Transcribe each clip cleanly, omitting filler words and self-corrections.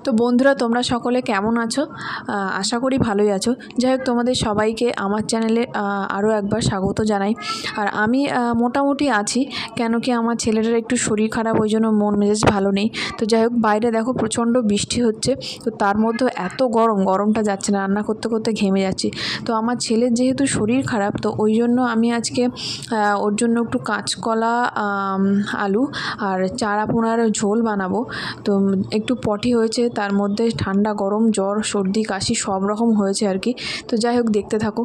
তো বন্ধুরা, তোমরা সকলে কেমন আছো? আশা করি ভালোই আছো। যাই হোক, তোমাদের সবাইকে আমার চ্যানেলে আরও একবার স্বাগত জানাই। আর আমি মোটামুটি আছি, কেন কি আমার ছেলেটার একটু শরীর খারাপ, ওই জন্য মন মেজাজ ভালো নেই। তো যাই হোক, বাইরে দেখো প্রচণ্ড বৃষ্টি হচ্ছে, তো তার মধ্যে এত গরমটা যাচ্ছে না, রান্না করতে করতে ঘেমে যাচ্ছি। তো আমার ছেলের যেহেতু শরীর খারাপ, তো ওই জন্য আমি আজকে ওর জন্য একটু কাঁচকলা, আলু আর চারা পোনার ঝোল বানাবো। তো একটু পটি হয়েছে, তার মধ্যে ঠান্ডা গরম জ্বর সর্দি কাশি সব রকম হয়েছে আর কি। তো যাই হোক, দেখতে থাকো।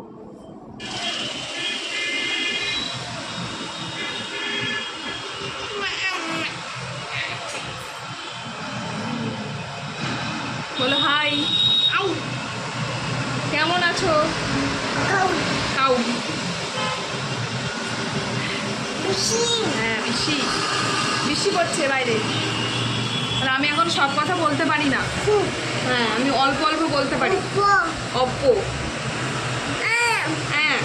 বলো হাই। কেমন আছো? কাউ হ্যাঁ, বৃষ্টি পড়ছে বাইরে। আর আমি এখন সব কথা বলতে পারি না। হ্যাঁ, আমি অল্প অল্প বলতে পারি। অপ্পো। হ্যাঁ,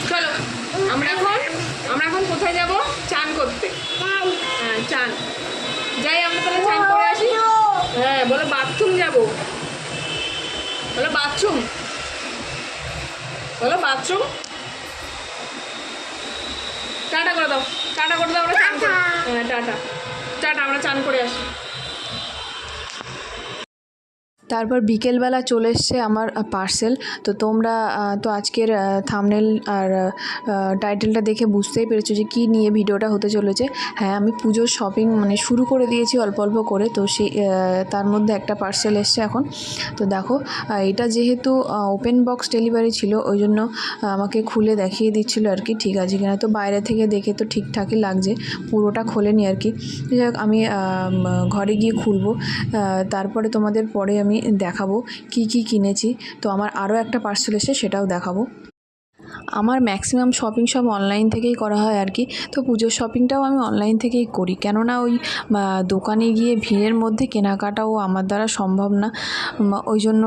চলো আমরা এখন কোথায় যাব? চান করতে। হ্যাঁ, চান যাই আমরা, তাহলে চান করে আসি। হ্যাঁ, বলো বাথরুম যাব। বলো বাথরুম। টাটা করে দাও, আমরা চান করে। হ্যাঁ, টাটা আমরা চান করে আসি। তারপর বিকেলবেলা চলে এসছে আমার পার্সেল। তো তোমরা তো আজকের থাম্বনেল আর টাইটেলটা দেখে বুঝতেই পেরেছো যে কী নিয়ে ভিডিওটা হতে চলেছে। হ্যাঁ, আমি পুজোর শপিং শুরু করে দিয়েছি অল্প অল্প করে। তো সেই তার মধ্যে একটা পার্সেল এসছে এখন। তো দেখো, এটা যেহেতু ওপেন বক্স ডেলিভারি ছিল, ওই জন্য আমাকে খুলে দেখিয়ে দিচ্ছিলো আর কি ঠিক আছে কিনা। তো বাইরে থেকে দেখে তো ঠিকঠাকই লাগছে, পুরোটা খোলেনি আর কি। যাই হোক, আমি ঘরে গিয়ে খুলবো, তারপরে তোমাদের পরে আমি দেখাবো কি কি কিনেছি। তো আমার আরও একটা পার্সেল এসে সেটাও দেখাবো। আমার ম্যাক্সিমাম শপিং সব অনলাইন থেকেই করা হয় আর কি। তো পুজোর শপিংটাও আমি অনলাইন থেকেই করি, কেননা ওই দোকানে গিয়ে ভিড়ের মধ্যে কেনাকাটাও আমার দ্বারা সম্ভব না। ওই জন্য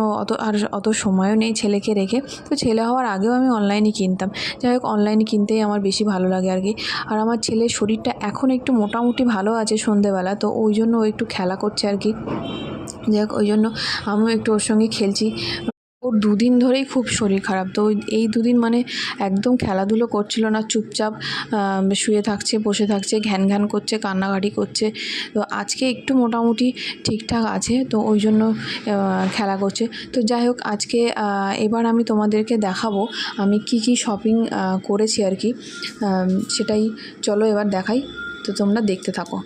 অত সময়ও নেই ছেলেকে রেখে। তো ছেলে হওয়ার আগেও আমি অনলাইনে কিনতাম। যাই হোক, অনলাইনে কিনতেই আমার বেশি ভালো লাগে আর কি। আর আমার ছেলের শরীরটা এখন একটু মোটামুটি ভালো আছে সন্ধেবেলা, তো ওই জন্য ও একটু খেলা করছে আর কি। যাই হোক, ওই জন্য আমিও একটু ওর সঙ্গে খেলছি। ওর দুদিন ধরেই খুব শরীর খারাপ। তো এই দুদিন একদম খেলাধুলো করছিল না, চুপচাপ শুয়ে থাকছে, বসে থাকছে, ঘ্যান করছে, কান্নাকাটি করছে। তো আজকে একটু মোটামুটি ঠিকঠাক আছে, তো ওই জন্য খেলা করছে। তো যাই হোক, আজকে এবার আমি তোমাদেরকে দেখাবো আমি কি কি শপিং করেছি আর কি। সেটাই চলো এবার দেখাই, তো তোমরা দেখতে থাকো।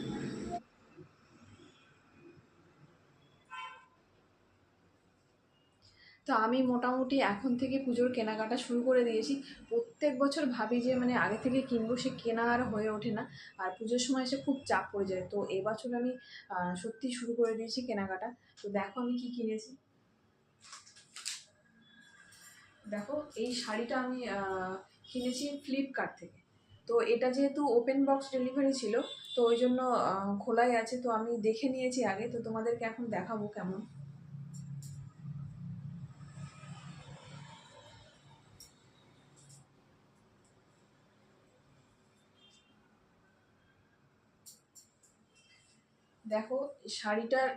তো আমি মোটামুটি এখন থেকে পুজোর কেনাকাটা শুরু করে দিয়েছি। প্রত্যেক বছর ভাবি যে আগে থেকে কিনবো, সে কেনা আর হয়ে ওঠে না, আর পুজোর সময় এসে খুব চাপ পড়ে যায়। তো এবছর আমি সত্যি শুরু করে দিয়েছি কেনাকাটা। তো দেখো আমি কি কিনেছি। দেখো, এই শাড়িটা আমি কিনেছি ফ্লিপকার্ট থেকে। তো এটা যেহেতু ওপেন বক্স ডেলিভারি ছিল, তো ওই জন্য খোলাই আছে। তো আমি দেখে নিয়েছি আগে, তো তোমাদেরকে এখন দেখাবো কেমন। দেখো, শাড়িটার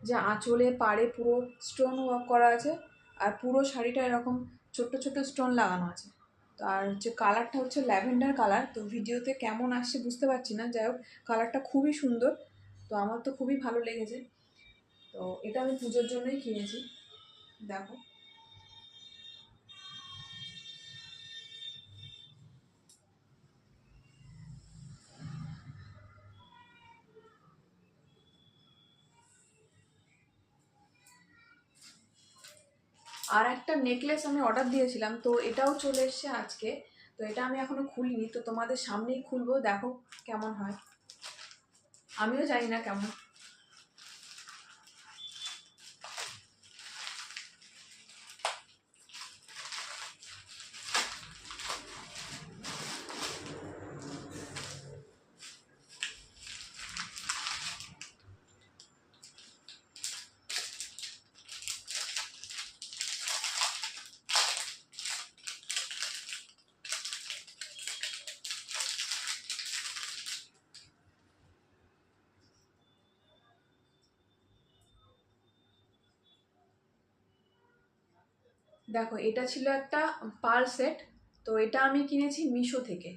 যে আঁচলে পাড়ে পুরো স্টোন ওয়ার্ক করা আছে, আর পুরো শাড়িটা এরকম ছোট্ট ছোট্ট স্টোন লাগানো আছে। তো আর হচ্ছে কালারটা হচ্ছে ল্যাভেন্ডার কালার। তো ভিডিওতে কেমন আসছে বুঝতে পারছি না, যাই হোক কালারটা খুবই সুন্দর। তো আমার তো খুবই ভালো লেগেছে। তো এটা আমি পুজোর জন্যই কিনেছি। দেখো, আর একটা নেকলেস আমি অর্ডার দিয়েছিলাম, তো এটাও চলে এসছে আজকে। তো এটা আমি এখনো খুলিনি, তো তোমাদের সামনেই খুলবো, দেখো কেমন হয়। আমিও জানি না কেমন। দেখো, এটা ছিল একটা পার্ল সেট। তো এটা আমি কিনেছি মিশো থেকে।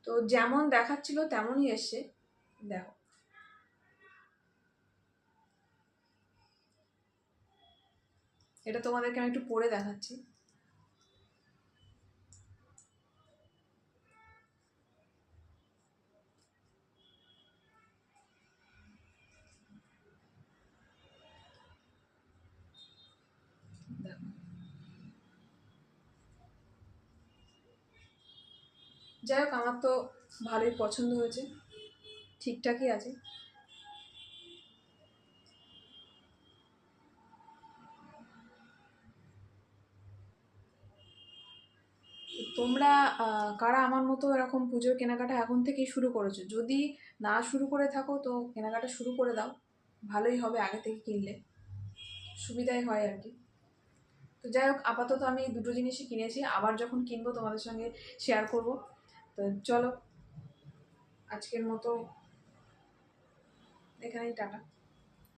তো যেমন দেখাচ্ছিল তেমনই এসছে। দেখো, এটা তোমাদেরকে আমি একটু পরে দেখাচ্ছি। দেখো, যাই হোক, আমার তো ভালোই পছন্দ হয়েছে, ঠিকঠাকই আছে। তোমরা কারা আমার মতো এরকম পুজোর কেনাকাটা এখন থেকেই শুরু করেছো? যদি না শুরু করে থাকো তো কেনাকাটা শুরু করে দাও, ভালোই হবে আগে থেকে কিনলে, সুবিধাই হয় আর কি। তো যাই হোক, আপাতত আমি এই দুটো জিনিসই কিনেছি, আবার যখন কিনবো তোমাদের সঙ্গে শেয়ার করব। তো চলো, আজকের মতো এখানেই টাটা।